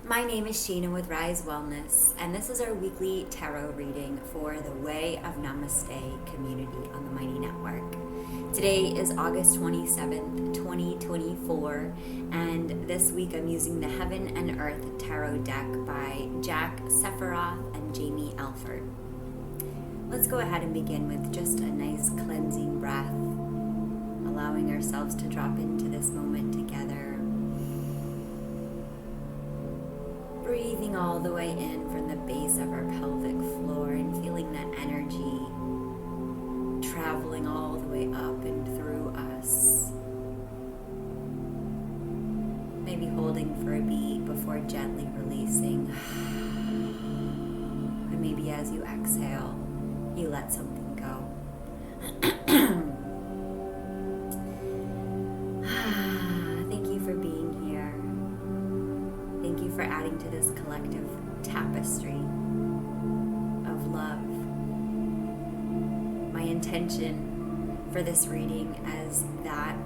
My name is Sheena with Rise Wellness, and this is our weekly tarot reading for the Way of Namaste community on the Mighty Network. Today is August 27th, 2024, and this week I'm using the Heaven and Earth Tarot deck by Jack Sephiroth and Jamie Alford. Let's go ahead and begin with just a nice cleansing breath, allowing ourselves to drop into this moment together. Breathing all the way in from the base of our pelvic floor and feeling that energy traveling all the way up and through us. Maybe holding for a beat before gently releasing. And maybe as you exhale, you let something go. Thank you for being here. Thank you for adding to this collective tapestry of love. My intention for this reading is that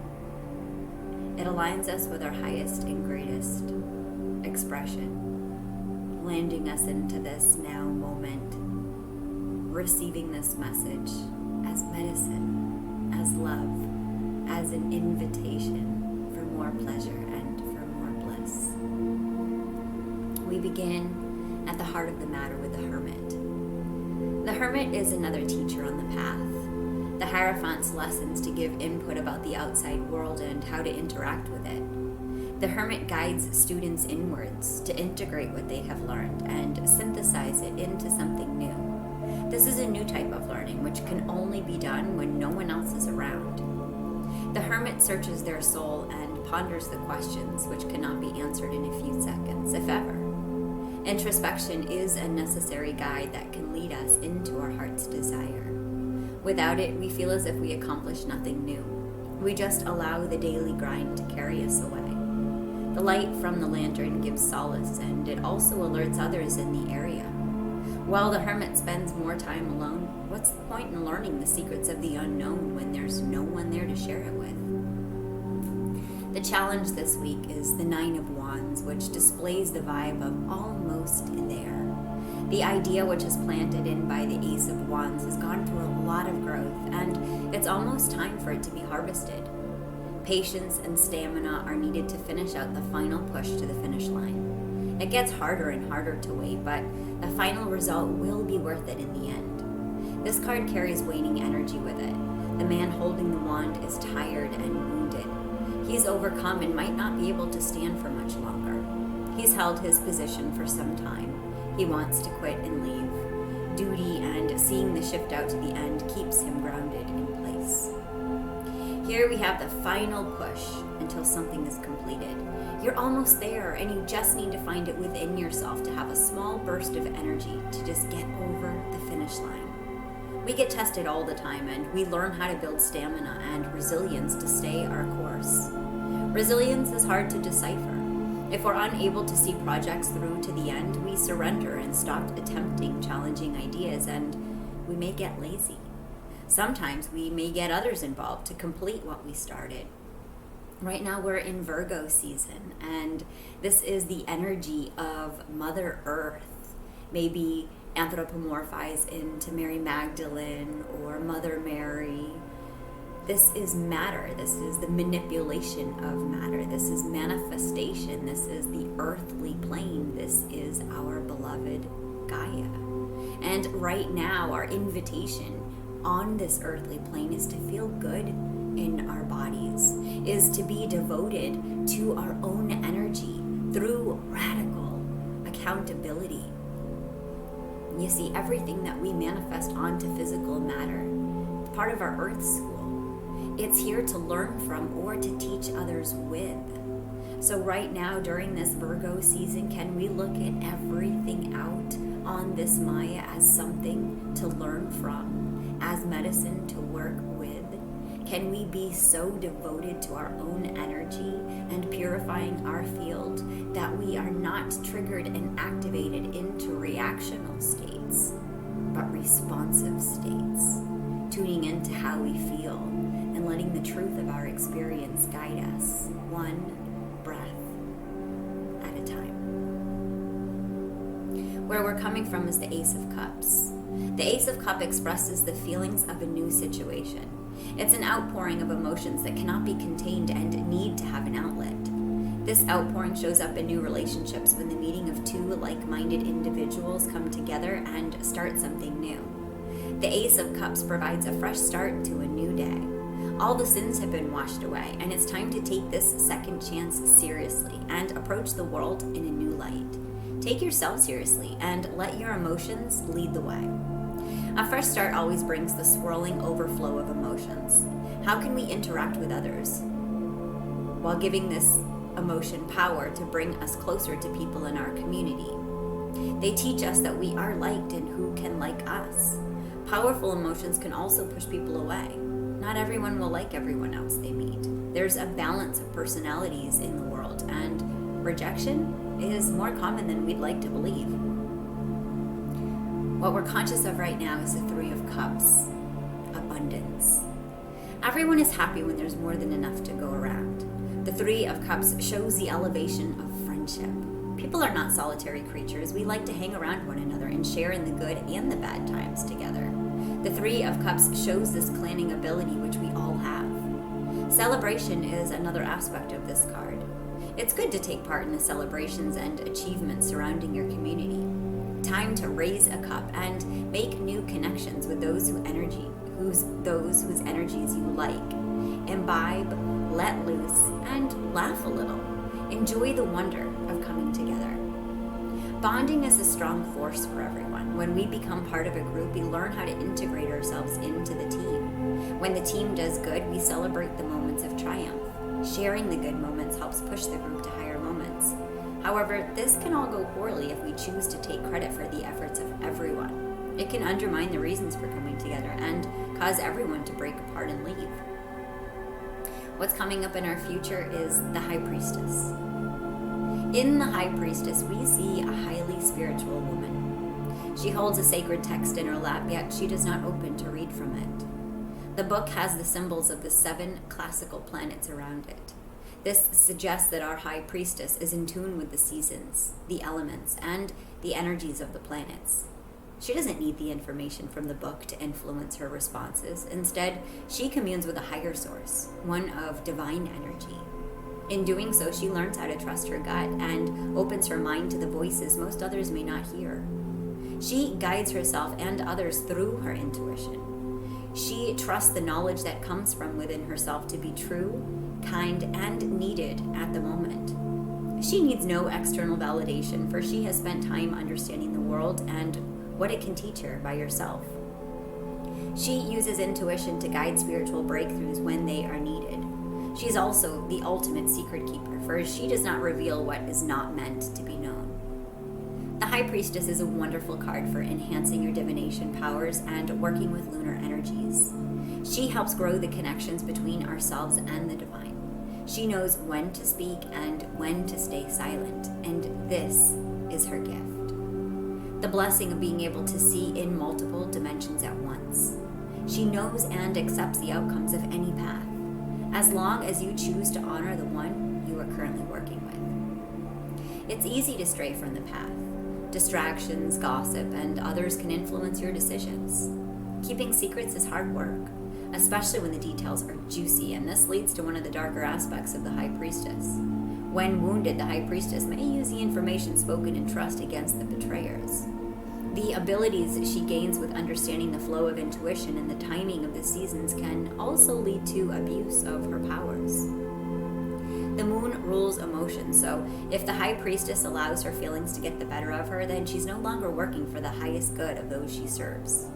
it aligns us with our highest and greatest expression, landing us into this now moment, receiving this message as medicine, as love, as an invitation for more pleasure and for more bliss. We begin at the heart of the matter with the Hermit. The Hermit is another teacher on the path. The Hierophant's lessons to give input about the outside world and how to interact with it. The Hermit guides students inwards to integrate what they have learned and synthesize it into something new. This is a new type of learning which can only be done when no one else is around. The Hermit searches their soul and ponders the questions which cannot be answered in a few seconds, if ever. Introspection is a necessary guide that can lead us into our heart's desire. Without it, we feel as if we accomplish nothing new. We just allow the daily grind to carry us away. The light from the lantern gives solace, and it also alerts others in the area. While the Hermit spends more time alone, what's the point in learning the secrets of the unknown when there's no one there to share it with? The challenge this week is the Nine of Wands, which displays the vibe of almost there. The idea which is planted in by the Ace of Wands has gone through a lot of growth, and it's almost time for it to be harvested. Patience and stamina are needed to finish out the final push to the finish line. It gets harder and harder to wait, but the final result will be worth it in the end. This card carries waning energy with it. The man holding the wand is tired and wounded. He's overcome and might not be able to stand for much longer. He's held his position for some time. He wants to quit and leave. Duty and seeing the shift out to the end keeps him grounded in place. Here we have the final push until something is completed. You're almost there, and you just need to find it within yourself to have a small burst of energy to just get over the finish line. We get tested all the time, and we learn how to build stamina and resilience to stay our course. Resilience is hard to decipher. If we're unable to see projects through to the end, we surrender and stop attempting challenging ideas, and we may get lazy. Sometimes we may get others involved to complete what we started. Right now we're in Virgo season, and this is the energy of Mother Earth, maybe anthropomorphized into Mary Magdalene or Mother Mary. This is matter. This is the manipulation of matter. This is manifestation. This is the earthly plane. This is our beloved Gaia. And right now, our invitation on this earthly plane is to feel good in our bodies, is to be devoted to our own energy through radical accountability. You see, everything that we manifest onto physical matter, it's part of our earth school. It's here to learn from or to teach others with. So right now, during this Virgo season, can we look at everything out on this Maya as something to learn from, as medicine to work with? Can we be so devoted to our own energy and purifying our field that we are not triggered and activated into reactional states, but responsive states, tuning into how we feel and letting the truth of our experience guide us, one breath at a time. Where we're coming from is the Ace of Cups. The Ace of Cups expresses the feelings of a new situation. It's an outpouring of emotions that cannot be contained and need to have an outlet. This outpouring shows up in new relationships when the meeting of two like-minded individuals come together and start something new. The Ace of Cups provides a fresh start to a new day. All the sins have been washed away, and it's time to take this second chance seriously and approach the world in a new light. Take yourself seriously and let your emotions lead the way. A fresh start always brings the swirling overflow of emotions. How can we interact with others while giving this emotion power to bring us closer to people in our community? They teach us that we are liked and who can like us. Powerful emotions can also push people away. Not everyone will like everyone else they meet. There's a balance of personalities in the world, and rejection is more common than we'd like to believe. What we're conscious of right now is the Three of Cups, abundance. Everyone is happy when there's more than enough to go around. The Three of Cups shows the elevation of friendship. People are not solitary creatures. We like to hang around one another and share in the good and the bad times together. The Three of Cups shows this clanning ability which we all have. Celebration is another aspect of this card. It's good to take part in the celebrations and achievements surrounding your community. Time to raise a cup and make new connections with those whose energies you like. Imbibe, let loose, and laugh a little. Enjoy the wonder of coming together. Bonding is a strong force for everyone. When we become part of a group, we learn how to integrate ourselves into the team. When the team does good, we celebrate the moments of triumph. Sharing the good moments helps push the group to higher moments. However, this can all go poorly if we choose to take credit for the efforts of everyone. It can undermine the reasons for coming together and cause everyone to break apart and leave. What's coming up in our future is the High Priestess. In the High Priestess, we see a highly spiritual woman. She holds a sacred text in her lap, yet she does not open to read from it. The book has the symbols of the 7 classical planets around it. This suggests that our High Priestess is in tune with the seasons, the elements, and the energies of the planets. She doesn't need the information from the book to influence her responses. Instead, she communes with a higher source, one of divine energy. In doing so, she learns how to trust her gut and opens her mind to the voices most others may not hear. She guides herself and others through her intuition. She trusts the knowledge that comes from within herself to be true, kind, and needed at the moment. She needs no external validation, for she has spent time understanding the world and what it can teach her by herself. She uses intuition to guide spiritual breakthroughs when they are needed. She is also the ultimate secret keeper, for she does not reveal what is not meant to be known. The High Priestess is a wonderful card for enhancing your divination powers and working with lunar energies. She helps grow the connections between ourselves and the divine. She knows when to speak and when to stay silent, and this is her gift. The blessing of being able to see in multiple dimensions at once. She knows and accepts the outcomes of any path, as long as you choose to honor the one you are currently working with. It's easy to stray from the path. Distractions, gossip, and others can influence your decisions. Keeping secrets is hard work, especially when the details are juicy, and this leads to one of the darker aspects of the High Priestess. When wounded, the High Priestess may use the information spoken in trust against the betrayers. The abilities she gains with understanding the flow of intuition and the timing of the seasons can also lead to abuse of her powers. The moon rules emotions, so if the High Priestess allows her feelings to get the better of her, then she's no longer working for the highest good of those she serves.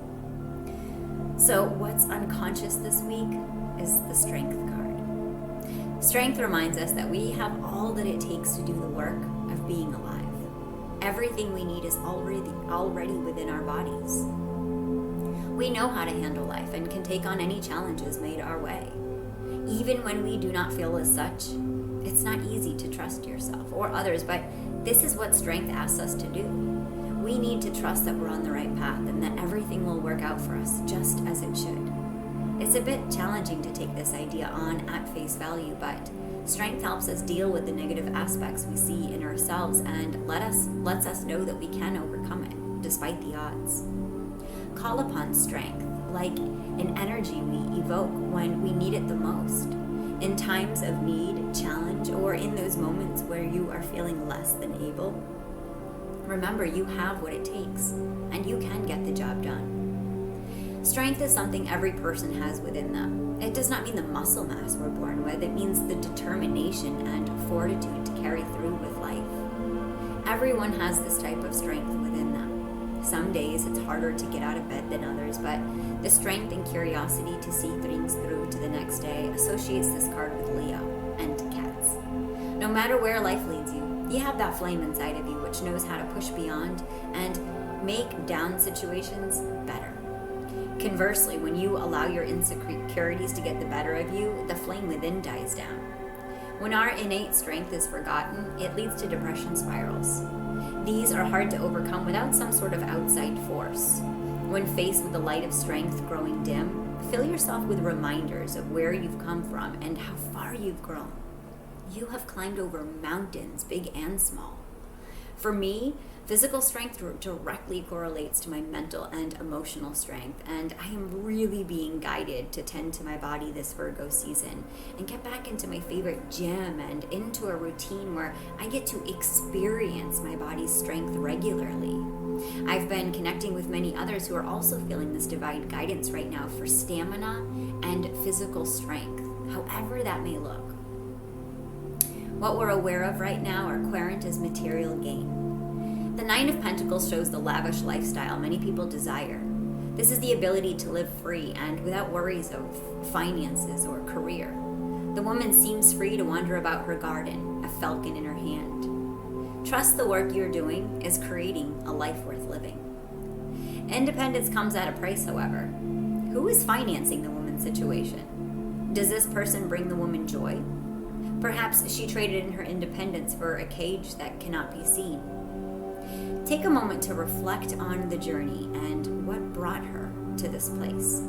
So what's unconscious this week is the Strength card. Strength reminds us that we have all that it takes to do the work of being alive. Everything we need is already within our bodies. We know how to handle life and can take on any challenges made our way. Even when we do not feel as such, it's not easy to trust yourself or others, but this is what strength asks us to do. We need to trust that we're on the right path and that everything will work out for us just as it should. It's a bit challenging to take this idea on at face value, but Strength helps us deal with the negative aspects we see in ourselves and lets us know that we can overcome it, despite the odds. Call upon strength, like an energy we evoke when we need it the most. In times of need, challenge, or in those moments where you are feeling less than able, remember you have what it takes, and you can get the job done. Strength is something every person has within them. It does not mean the muscle mass we're born with. It means the determination and fortitude to carry through with life. Everyone has this type of strength within them. Some days it's harder to get out of bed than others, but the strength and curiosity to see things through to the next day associates this card with Leo and cats. No matter where life leads you, you have that flame inside of you which knows how to push beyond and make down situations better. Conversely, when you allow your insecurities to get the better of you, the flame within dies down. When our innate strength is forgotten, it leads to depression spirals. These are hard to overcome without some sort of outside force. When faced with the light of strength growing dim, fill yourself with reminders of where you've come from and how far you've grown. You have climbed over mountains, big and small. For me, physical strength directly correlates to my mental and emotional strength, and I am really being guided to tend to my body this Virgo season and get back into my favorite gym and into a routine where I get to experience my body's strength regularly. I've been connecting with many others who are also feeling this divine guidance right now for stamina and physical strength, however that may look. What we're aware of right now, our querent, is material gain. The Nine of Pentacles shows the lavish lifestyle many people desire. This is the ability to live free and without worries of finances or career. The woman seems free to wander about her garden, a falcon in her hand. Trust the work you're doing is creating a life worth living. Independence comes at a price, however. Who is financing the woman's situation? Does this person bring the woman joy? Perhaps she traded in her independence for a cage that cannot be seen. Take a moment to reflect on the journey and what brought her to this place.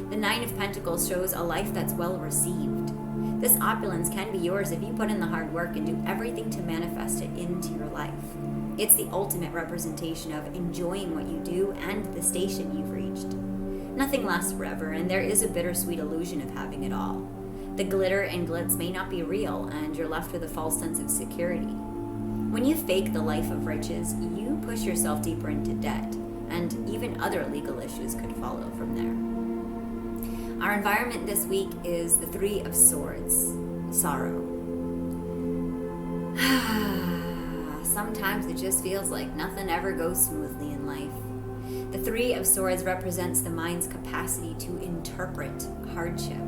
The Nine of Pentacles shows a life that's well received. This opulence can be yours if you put in the hard work and do everything to manifest it into your life. It's the ultimate representation of enjoying what you do and the station you've reached. Nothing lasts forever, and there is a bittersweet illusion of having it all. The glitter and glitz may not be real, and you're left with a false sense of security. When you fake the life of riches, you push yourself deeper into debt, and even other legal issues could follow from there. Our environment this week is the Three of Swords, sorrow. Sometimes it just feels like nothing ever goes smoothly in life. The Three of Swords represents the mind's capacity to interpret hardship.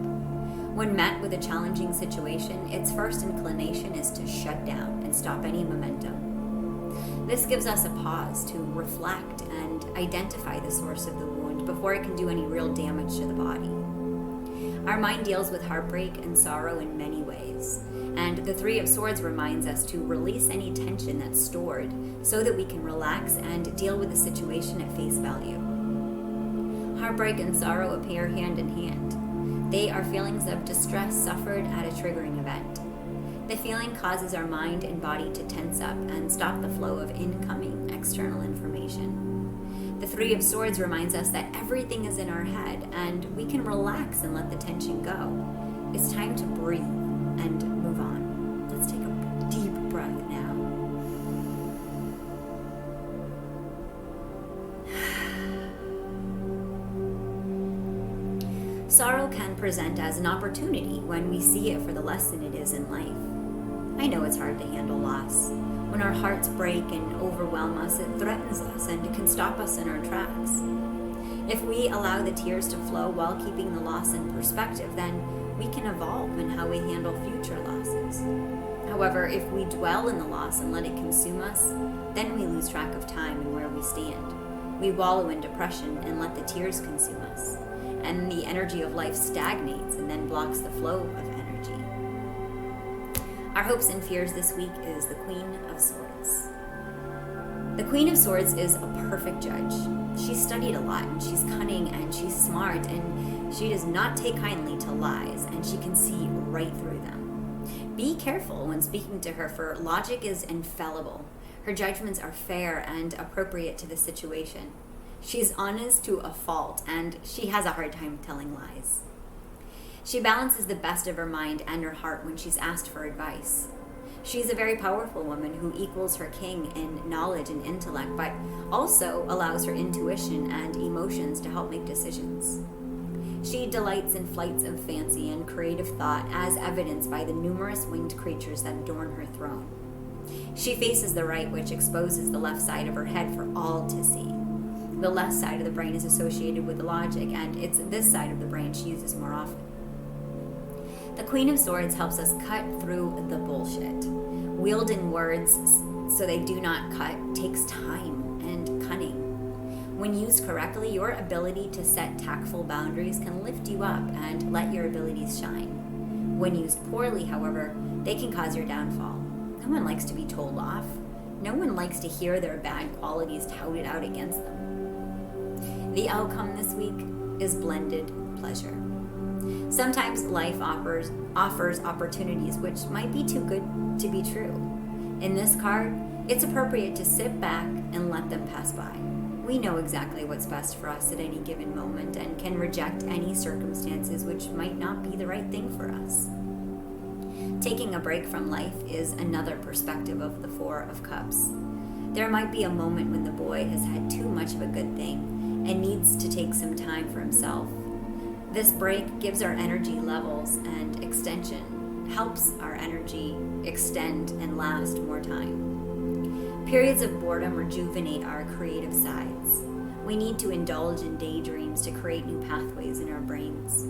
When met with a challenging situation, its first inclination is to shut down and stop any momentum. This gives us a pause to reflect and identify the source of the wound before it can do any real damage to the body. Our mind deals with heartbreak and sorrow in many ways, and the Three of Swords reminds us to release any tension that's stored so that we can relax and deal with the situation at face value. Heartbreak and sorrow appear hand in hand. They are feelings of distress suffered at a triggering event. The feeling causes our mind and body to tense up and stop the flow of incoming external information. The Three of Swords reminds us that everything is in our head and we can relax and let the tension go. It's time to breathe and move on. Let's take a deep breath now. Sorrow can present as an opportunity when we see it for the lesson it is in life. I know it's hard to handle loss. When our hearts break and overwhelm us, it threatens us and can stop us in our tracks. If we allow the tears to flow while keeping the loss in perspective, then we can evolve in how we handle future losses. However, if we dwell in the loss and let it consume us, then we lose track of time and where we stand. We wallow in depression and let the tears consume us. And the energy of life stagnates and then blocks the flow of energy. Our hopes and fears this week is the Queen of Swords. The Queen of Swords is a perfect judge. She's studied a lot, and she's cunning, and she's smart, and she does not take kindly to lies, and she can see right through them. Be careful when speaking to her, for logic is infallible. Her judgments are fair and appropriate to the situation. She's honest to a fault, and she has a hard time telling lies. She balances the best of her mind and her heart when she's asked for advice. She's a very powerful woman who equals her king in knowledge and intellect, but also allows her intuition and emotions to help make decisions. She delights in flights of fancy and creative thought, as evidenced by the numerous winged creatures that adorn her throne. She faces the right, which exposes the left side of her head for all to see. The left side of the brain is associated with logic, and it's this side of the brain she uses more often. The Queen of Swords helps us cut through the bullshit. Wielding words so they do not cut takes time and cunning. When used correctly, your ability to set tactful boundaries can lift you up and let your abilities shine. When used poorly, however, they can cause your downfall. No one likes to be told off. No one likes to hear their bad qualities touted out against them. The outcome this week is blended pleasure. Sometimes life offers opportunities which might be too good to be true. In this card, it's appropriate to sit back and let them pass by. We know exactly what's best for us at any given moment and can reject any circumstances which might not be the right thing for us. Taking a break from life is another perspective of the Four of Cups. There might be a moment when the boy has had too much of a good thing and needs to take some time for himself. This break gives our energy levels and extension, helps our energy extend and last more time. Periods of boredom rejuvenate our creative sides. We need to indulge in daydreams to create new pathways in our brains.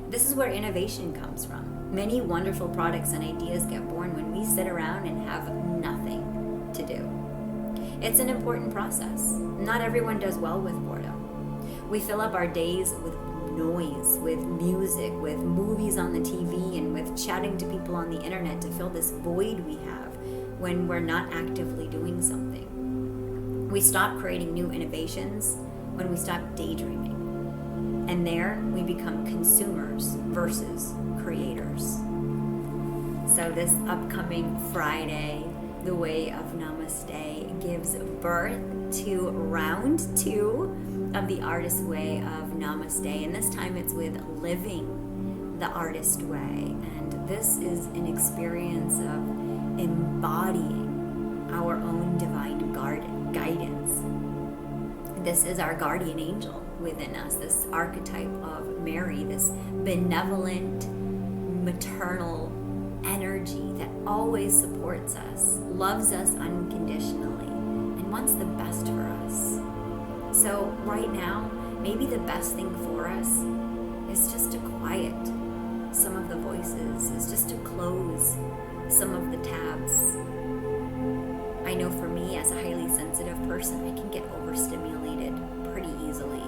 This is where innovation comes from. Many wonderful products and ideas get born when we sit around and have nothing to do. It's an important process. Not everyone does well with boredom. We fill up our days with noise, with music, with movies on the TV, and with chatting to people on the internet to fill this void we have when we're not actively doing something. We stop creating new innovations when we stop daydreaming. And there we become consumers versus creators. So this upcoming Friday, the Way of Namaste gives birth to round 2 of the Artist Way of Namaste, and this time it's with living the artist way, and this is an experience of embodying our own divine guidance. This is our guardian angel within us, this archetype of Mary, this benevolent, maternal energy that always supports us, loves us unconditionally, and wants the best for us. So right now, maybe the best thing for us is just to quiet some of the voices, is just to close some of the tabs. I know for me, as a highly sensitive person, I can get overstimulated pretty easily.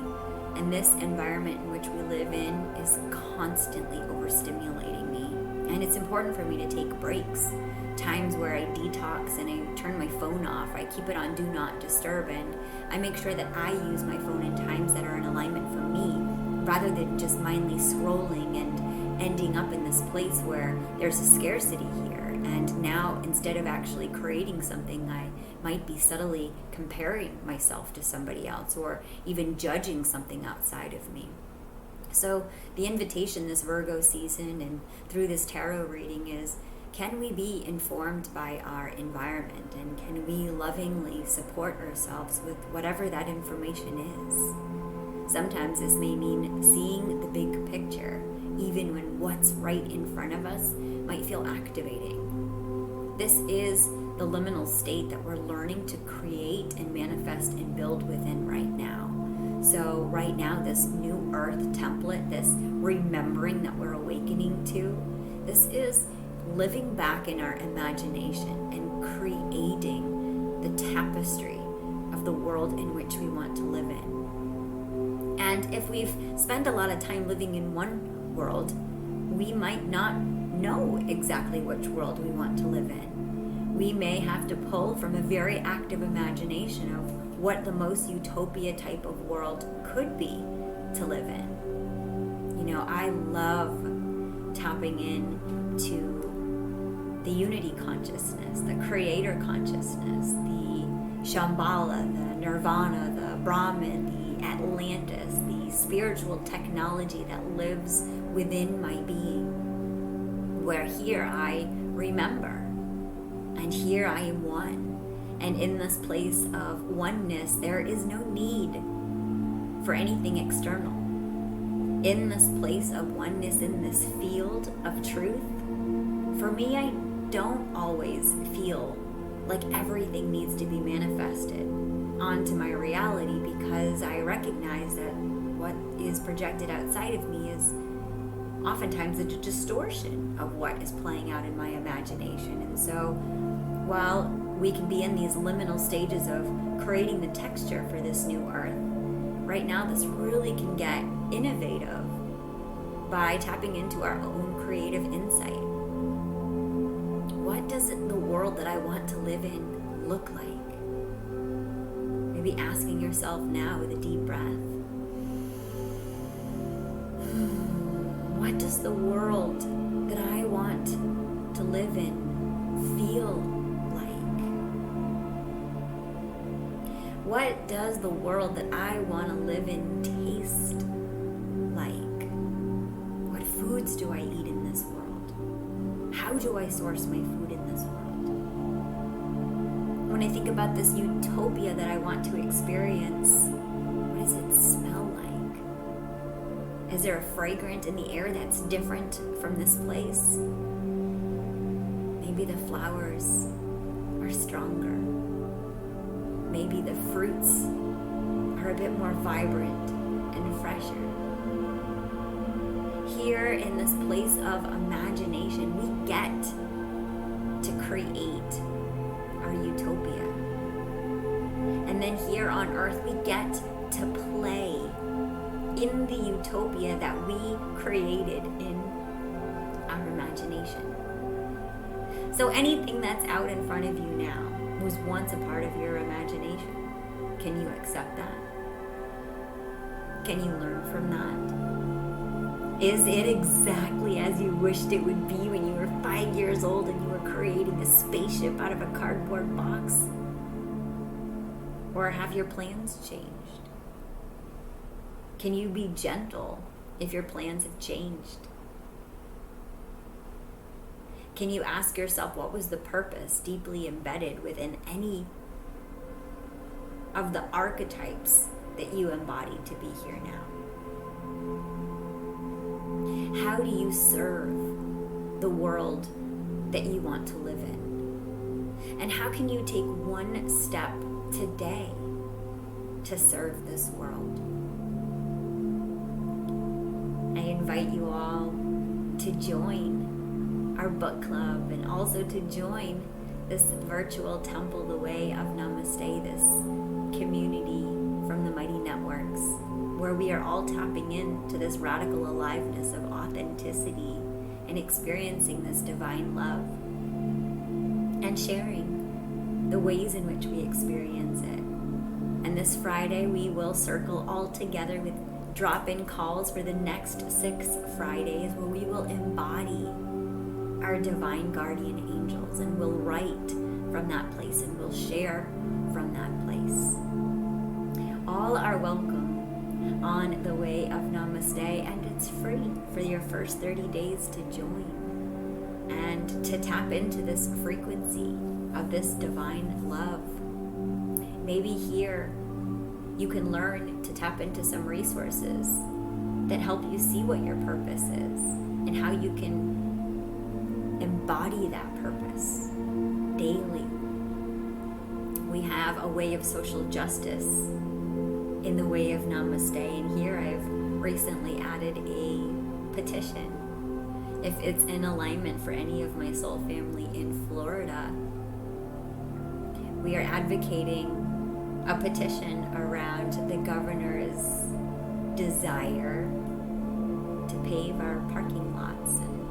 And this environment in which we live in is constantly overstimulating me. And it's important for me to take breaks, times where I detox and I turn my phone off. I keep it on Do Not Disturb, and I make sure that I use my phone in times that are in alignment for me, rather than just mindlessly scrolling and ending up in this place where there's a scarcity here. And now, instead of actually creating something, I might be subtly comparing myself to somebody else, or even judging something outside of me. So the invitation this Virgo season and through this tarot reading is, can we be informed by our environment, and can we lovingly support ourselves with whatever that information is? Sometimes this may mean seeing the big picture, even when what's right in front of us might feel activating. This is the liminal state that we're learning to create and manifest and build within right now. So right now, this new earth template, this remembering that we're awakening to, this is living back in our imagination and creating the tapestry of the world in which we want to live in. And if we've spent a lot of time living in one world, we might not know exactly which world we want to live in. We may have to pull from a very active imagination of what the most utopia type of world could be to live in. You know, I love tapping in to the unity consciousness, the creator consciousness, the Shambhala, the Nirvana, the Brahman, the Atlantis, the spiritual technology that lives within my being, where here I remember, and here I am one. And in this place of oneness, there is no need for anything external. In this place of oneness, in this field of truth, for me, I don't always feel like everything needs to be manifested onto my reality, because I recognize that what is projected outside of me is oftentimes a distortion of what is playing out in my imagination. And so while we can be in these liminal stages of creating the texture for this new earth, right now this really can get innovative by tapping into our own creative insight. What does the world that I want to live in look like? Maybe asking yourself now with a deep breath, what does the world that I want to live in feel like? What does the world that I want to live in taste like? What foods do I eat in this world? How do I source my food in this world? When I think about this utopia that I want to experience, what does it smell like? Is there a fragrance in the air that's different from this place? Maybe the flowers are stronger. Maybe the fruits are a bit more vibrant and fresher. Here in this place of imagination, we get to create our utopia. And then here on earth, we get to play in the utopia that we created in our imagination. So anything that's out in front of you now was once a part of your imagination. Can you accept that? Can you learn from that? Is it exactly as you wished it would be when you were 5 years old and you were creating a spaceship out of a cardboard box? Or have your plans changed? Can you be gentle if your plans have changed? Can you ask yourself, what was the purpose deeply embedded within any of the archetypes that you embody to be here now? How do you serve the world that you want to live in? And how can you take one step today to serve this world? I invite you all to join our book club and also to join this virtual Temple the Way of Namaste, this community from the Mighty Networks, where we are all tapping into this radical aliveness of authenticity and experiencing this divine love and sharing the ways in which we experience it. And this Friday, we will circle all together with drop-in calls for the next 6 Fridays, where we will embody our divine guardian angels, and we'll write from that place and we'll share from that place. All are welcome on the Way of Namaste, and it's free for your first 30 days to join and to tap into this frequency of this divine love. Maybe here you can learn to tap into some resources that help you see what your purpose is and how you can embody that purpose daily. We have a way of social justice in the Way of Namaste, and here I've recently added a petition. If it's in alignment for any of my soul family in Florida, we are advocating a petition around the governor's desire to pave our parking lots and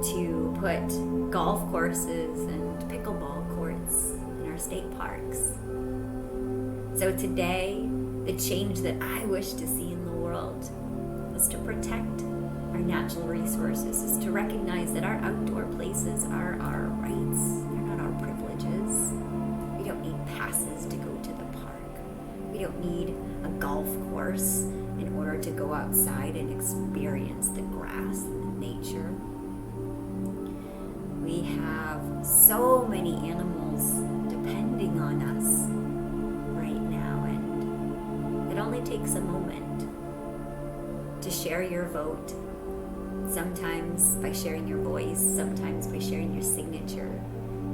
to put golf courses and pickleball courts in our state parks. So today, the change that I wish to see in the world is to protect our natural resources is to recognize that our outdoor places are our rights. They're not our privileges. We don't need passes to go to the park. We don't need a golf course in order to go outside and experience the grass and the nature. We have so many animals depending on us right now, and it only takes a moment to share your vote, sometimes by sharing your voice, sometimes by sharing your signature,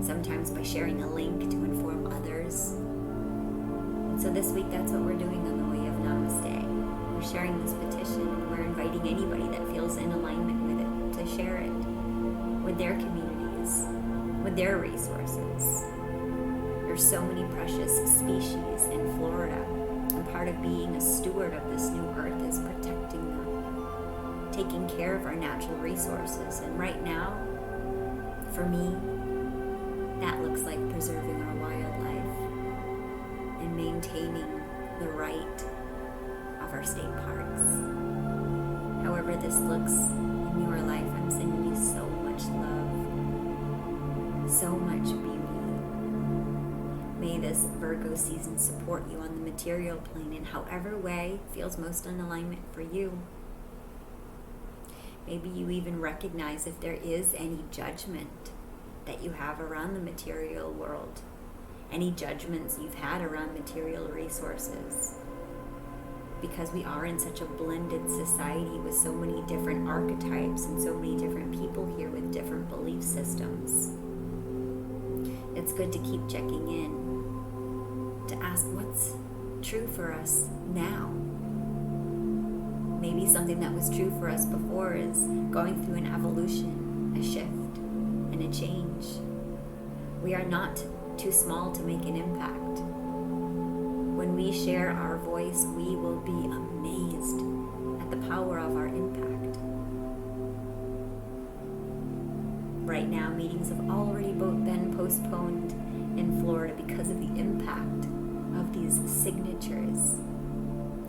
sometimes by sharing a link to inform others. And so this week, that's what we're doing on the Way of Namaste. We're sharing this petition, and we're inviting anybody that feels in alignment with it to share it with their communities, with their resources. There's so many precious species in Florida, and part of being a steward of this new earth is protecting them, taking care of our natural resources. And right now, for me, that looks like preserving our wildlife and maintaining the right of our state parks. However this looks in your life, I'm sending you so much love, so much beauty. May this Virgo season support you on the material plane in however way feels most in alignment for you. Maybe you even recognize if there is any judgment that you have around the material world, any judgments you've had around material resources. Because we are in such a blended society with so many different archetypes and so many different people here with different belief systems. It's good to keep checking in, to ask what's true for us now. Maybe something that was true for us before is going through an evolution, a shift, and a change. We are not too small to make an impact. When we share our voice, we will be amazed at the power of our impact. Right now, meetings have already been postponed in Florida because of the impact of these signatures,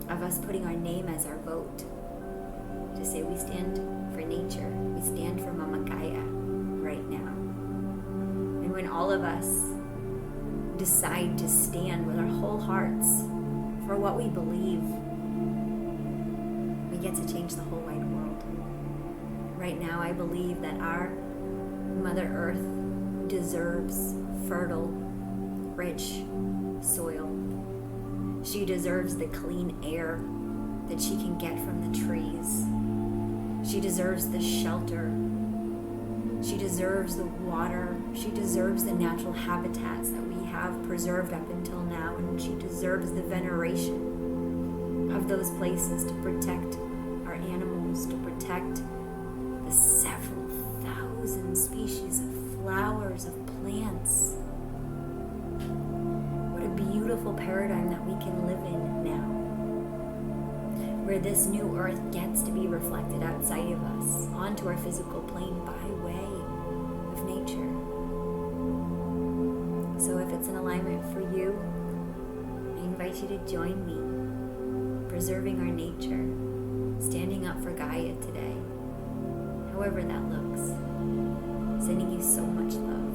of us putting our name as our vote, to say we stand for nature, we stand for Mama Gaia right now. And when all of us decide to stand with our whole hearts for what we believe, we get to change the whole wide world. Right now, I believe that our Mother Earth deserves fertile, rich soil. She deserves the clean air that she can get from the trees. She deserves the shelter. She deserves the water. She deserves the natural habitats that we have preserved up until now, and she deserves the veneration of those places to protect our animals, to protect the several thousand species of flowers, of plants. What a beautiful paradigm that we can live in now, where this new earth gets to be reflected outside of us, onto our physical plane by way of nature. So if it's an alignment for you, I invite you to join me, preserving our nature, standing up for Gaia today, however that looks. Sending you so much love.